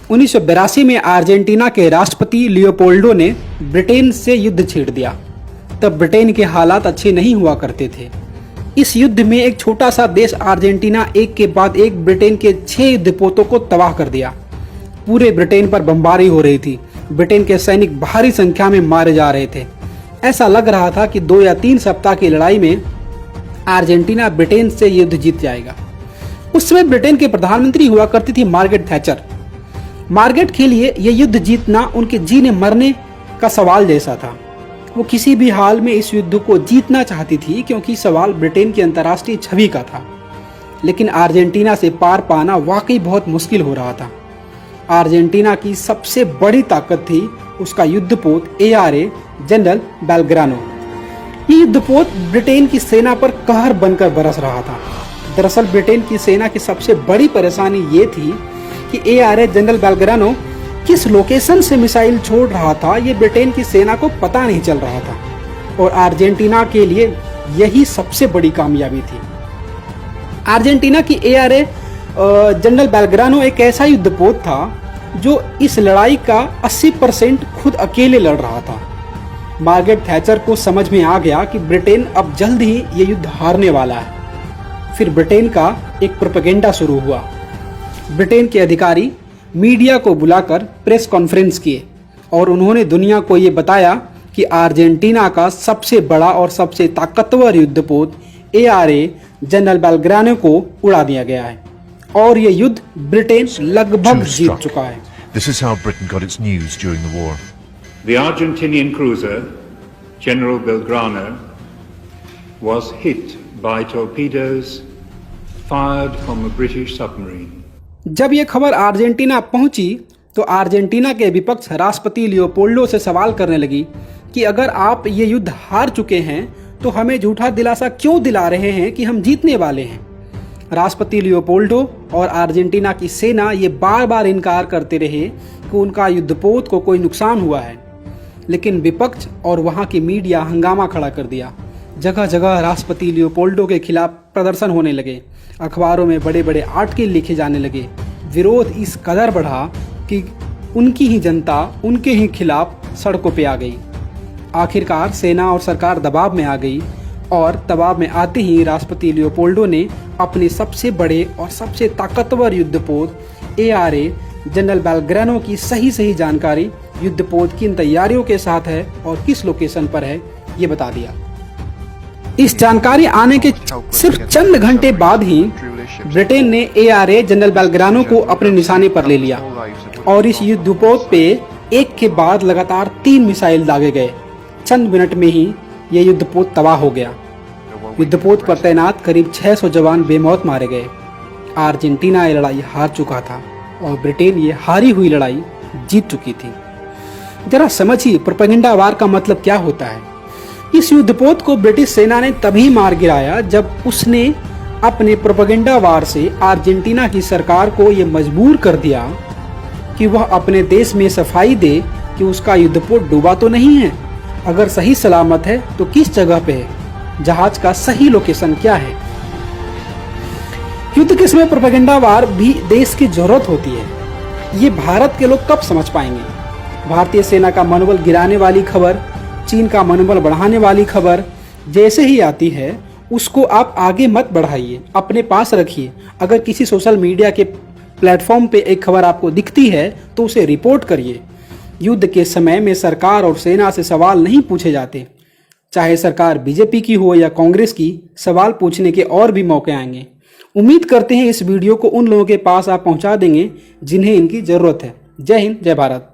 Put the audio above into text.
1982 में अर्जेंटीना के राष्ट्रपति लियोपोल्डो ने ब्रिटेन से युद्ध छेड़ दिया। तब ब्रिटेन के हालात अच्छे नहीं हुआ करते थे। इस युद्ध में एक छोटा सा देश अर्जेंटीना एक के बाद एक ब्रिटेन के 6 युद्धपोतों को तबाह कर दिया। पूरे ब्रिटेन पर बमबारी हो रही थी। ब्रिटेन के सैनिक भारी संख्या में मारे जा रहे थे। ऐसा लग रहा था कि 2 या 3 सप्ताह की लड़ाई में अर्जेंटीना ब्रिटेन से युद्ध जीत जाएगा। उस समय ब्रिटेन के प्रधानमंत्री हुआ करती थी मार्गरेट थैचर। मार्गरेट के लिए यह युद्ध जीतना उनके जीने मरने का सवाल जैसा था। वो किसी भी हाल में इस युद्ध को जीतना चाहती थी, क्योंकि सवाल ब्रिटेन की अंतर्राष्ट्रीय छवि का था। लेकिन अर्जेंटीना से पार पाना वाकई बहुत मुश्किल हो रहा था। अर्जेंटीना की सबसे बड़ी ताकत थी उसका युद्धपोत ARA जनरल बेलग्रानो। ये युद्धपोत ब्रिटेन की सेना पर कहर बनकर बरस रहा था। दरअसल ब्रिटेन की सेना की सबसे बड़ी परेशानी ये थी कि ARA जनरल बेलग्रानो किस लोकेशन से मिसाइल छोड़ रहा था, ये ब्रिटेन की सेना को पता नहीं चल रहा था। और अर्जेंटीना के लिए यही सबसे बड़ी कामयाबी थी। अर्जेंटीना की ARA जनरल बेलग्रानो एक ऐसा युद्धपोत था जो इस लड़ाई का 80% खुद अकेले लड़ रहा था। मार्गरेट थैचर को समझ में आ गया कि ब्रिटेन अब जल्द ही ये युद्ध हारने वाला है। फिर ब्रिटेन का एक प्रोपेगेंडा शुरू हुआ। ब्रिटेन के अधिकारी मीडिया को बुलाकर प्रेस कॉन्फ्रेंस किए और उन्होंने दुनिया को ये बताया कि अर्जेंटीना का सबसे बड़ा और सबसे ताकतवर युद्धपोत ARA जनरल बेलग्रानो को उड़ा दिया गया है और ये युद्ध ब्रिटेन लगभग जीत चुका है। This is how Britain got its news during the war. The Argentinian cruiser General Belgrano was hit by torpedoes fired from a British submarine. जब ये खबर अर्जेंटीना पहुंची तो अर्जेंटीना के विपक्ष राष्ट्रपति लियोपोल्डो से सवाल करने लगी कि अगर आप ये युद्ध हार चुके हैं तो हमें झूठा दिलासा क्यों दिला रहे हैं कि हम जीतने वाले हैं। राष्ट्रपति लियोपोल्डो और अर्जेंटीना की सेना ये बार बार इनकार करते रहे कि उनका युद्धपोत को कोई नुकसान हुआ है। लेकिन विपक्ष और वहाँ की मीडिया हंगामा खड़ा कर दिया। जगह जगह राष्ट्रपति लियोपोल्डो के खिलाफ प्रदर्शन होने लगे। अखबारों में बड़े बड़े आर्टिकल लिखे जाने लगे। विरोध इस कदर बढ़ा कि उनकी ही जनता उनके ही खिलाफ सड़कों पे आ गई। आखिरकार सेना और सरकार दबाव में आ गई और दबाव में आते ही राष्ट्रपति लियोपोल्डो ने अपने सबसे बड़े और सबसे ताकतवर युद्धपोत ARA जनरल बेलग्रानो की सही जानकारी युद्धपोत की इन तैयारियों के साथ है और किस लोकेशन पर है ये बता दिया। इस जानकारी आने के सिर्फ चंद घंटे बाद ही ब्रिटेन ने ARA जनरल बेलग्रानो को अपने निशाने पर ले लिया और इस युद्धपोत पे एक के बाद लगातार 3 मिसाइल दागे गए। चंद मिनट में ही यह युद्धपोत तबाह हो गया। युद्धपोत पर तैनात करीब 600 जवान बेमौत मारे गए। अर्जेंटीना ये लड़ाई हार चुका था और ब्रिटेन ये हारी हुई लड़ाई जीत चुकी थी। जरा समझिए प्रोपेगेंडा वार का मतलब क्या होता है। इस युद्धपोत को ब्रिटिश सेना ने तभी मार गिराया जब उसने अपने प्रोपेगेंडा वार से अर्जेंटीना की सरकार को ये मजबूर कर दिया कि वह अपने देश में सफाई दे कि उसका युद्धपोत डूबा तो नहीं है। अगर सही सलामत है तो किस जगह पे है, जहाज का सही लोकेशन क्या है। युद्ध के समय प्रोपेगेंडा वार भी देश की जरूरत होती है। ये भारत के लोग कब समझ पाएंगे। भारतीय सेना का मनोबल गिराने वाली खबर, चीन का मनोबल बढ़ाने वाली खबर जैसे ही आती है उसको आप आगे मत बढ़ाइए, अपने पास रखिए। अगर किसी सोशल मीडिया के प्लेटफॉर्म पे एक खबर आपको दिखती है तो उसे रिपोर्ट करिए। युद्ध के समय में सरकार और सेना से सवाल नहीं पूछे जाते। चाहे सरकार बीजेपी की हो या कांग्रेस की, सवाल पूछने के और भी मौके आएंगे। उम्मीद करते हैं इस वीडियो को उन लोगों के पास आप पहुंचा देंगे जिन्हें इनकी ज़रूरत है। जय हिंद, जय भारत।